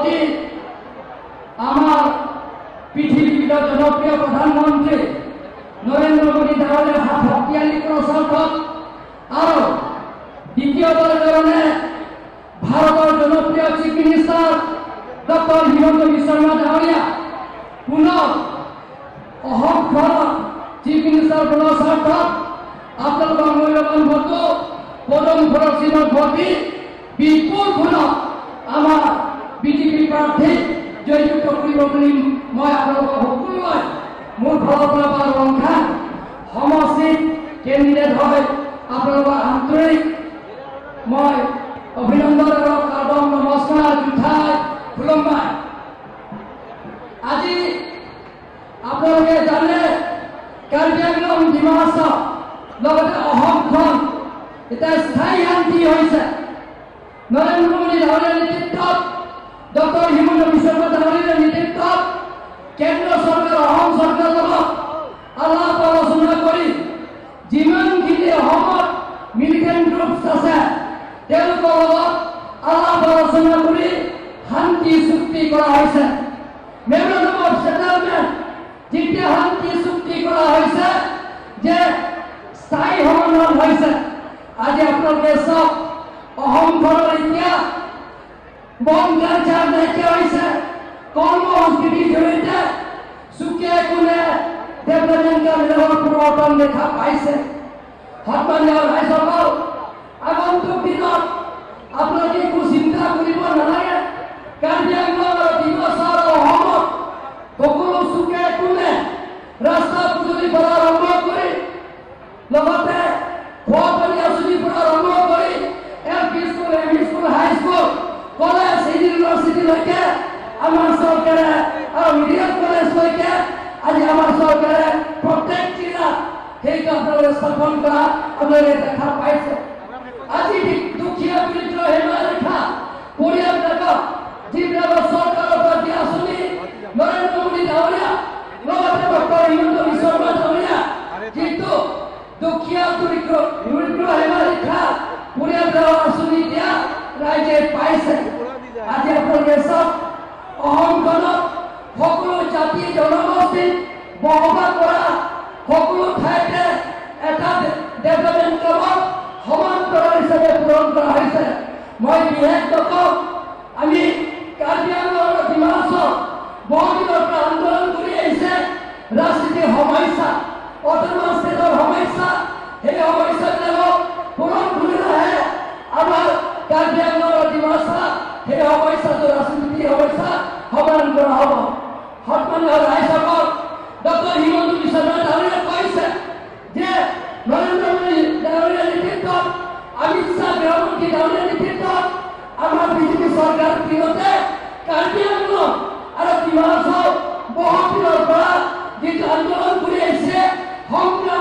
মোদী আমাৰ পৃথিবীৰ জনপ্ৰিয় প্ৰধানমন্ত্ৰী নৰেন্দ্ৰ মোদী ডাঙৰীয়াৰ হাত শক্তিশালী কৰাৰ স্বাৰ্থত আৰু দ্বিতীয়বাৰৰ কাৰণে ভাৰতৰ জনপ্ৰিয় chief minister doctor Himanta Biswa Sarma ডাঙৰীয়া পুনৰ অসমখন চিফ মিনিষ্টাৰ বনোৱাৰ স্বাৰ্থত আপোনালোকৰ মূল্যৱান ভোটটো পদম ফুলৰ চিহ্নত ভোট দি বিপুল ভোটত আমাৰ বিজেপি প্ৰাৰ্থী জয়যুক্ত কৰিব বুলি মই আপোনালোকক সকলোৱে মোৰ ফালৰ পৰা ৰংখা সমষ্টিত কেণ্ডিডেট হয় আপোনালোকৰ আন্তৰিক মই অভিনন্দন আৰু কাৰ্ডম নমস্কাৰ জুঠাই খুলম্বাই। আজি আপোনালোকে জানে কাৰ্বি আংলং ডিমা হাছাও লগতে অসমখন এতিয়া স্থায়ী শান্তি হৈছে নৰেন্দ্ৰ মোদী ডাঙৰীয়াৰ নেতৃত্বত ডক্টৰ হিমন্ত বিশ্ব শৰ্মা ডাঙৰীয়াৰ নেতৃত্বত কেন্দ্ৰ চৰকাৰ অসম চৰকাৰৰ লগত আলাপ আলোচনা কৰি যিমানখিনি অসমত মিলিটেণ্ট গ্ৰুপছ আছে তেওঁলোকৰ লগত আলাপ আলোচনা কৰি শান্তি চুক্তি কৰা হৈছে। মেমৰেণ্ডাম অফ সেটেলমেণ্ট যেতিয়া শান্তি চুক্তি কৰা হৈছে যে স্থায়ী সমাধান হৈছে। আজি আপোনালোকে চাওক অসমখনৰ এতিয়া বন কালচাৰ নাইকিয়া হৈছে কৰ্ম সংস্কৃতিৰ জৰিয়তে চুকে কোণে ডেভেলপমেণ্ট কামবিলাকৰ পৰিৱৰ্তন দেখা পাইছে। সন্মানীয় ৰাইজসকল আগন্তুক দিনত আপোনালোকে একো চিন্তা কৰিব নালাগে। কাৰ্বি আংলং আৰু ডিমা হাছাও অসমত সকলো চুকে কোণে ৰাস্তা পদূলিৰ পৰা আৰম্ভ কৰি লগতে খোৱা পানী আঁচনিৰ পৰা আৰম্ভ কৰি LP school ME school high school college ইউনিভাৰ্চিটিলৈকে আমাৰ চৰকাৰে আৰু মিডিকেল কলেজলৈকে আজি আমাৰ চৰকাৰে প্ৰত্যেক জিলাত সেই আপোনালোকে স্থাপন কৰা আপোনালোকে দেখা পাইছে। আজি দুখীয়া দৰিদ্ৰ সীমাৰেখা পৰিয়ালবিলাকক যিবিলাকৰ চৰকাৰৰ পৰা দিয়া আঁচনি নৰেন্দ্ৰ মোদী ডাঙৰীয়া লগতে ডক্টৰ হিমন্ত বিশ্ব শৰ্মা ডাঙৰীয়া কিন্তু দুখীয়া দৰিদ্ৰ সীমাৰেখা পৰিয়ালবিলাকৰ আঁচনি দিয়া ৰাইজে পাইছে। আজি আপোনালোকে চাওক অসমখনত সকলো জাতি জনগোষ্ঠীত বসবাস কৰা সকলো ঠাইতে এটা ডেভেলপমেণ্ট কামত সমান্তৰাল হিচাপে পূৰণ কৰা হৈছে। মই বিশেষ নকওঁ আমি কাৰ্বি আংলং আৰু ডিমা হাছাও বহুদিনৰ পৰা আন্দোলন কৰি আহিছে ৰাজনীতিৰ সমস্যা অট'নমাছ ষ্টেটৰ সমস্যা সেই সমস্যাবিলাকক পূৰণ কৰিলেহে আমাৰ কাৰ্বি আংলং আৰু ডিমা হাছাও সেই সমস্যাটো ৰাজনীতিৰ সমস্যা সমাধান কৰা হ'ব। সন্মানীয় ৰাইজসকল ডক্টৰ হিমন্ত বিশ্ব শৰ্মা ডাঙৰীয়াই কৈছে যে নৰেন্দ্ৰ মোদী ডাঙৰীয়াৰ নেতৃত্বত অমিত শ্বাহ গৃহমন্ত্ৰী ডাঙৰীয়াৰ নেতৃত্বত আমাৰ বিজেপি চৰকাৰ দিনতে কাৰ্বি আংলং আৰু ডিমা হাছাও বহুত দিনৰ পৰা যিটো আন্দোলন কৰি আহিছে সংগ্ৰাম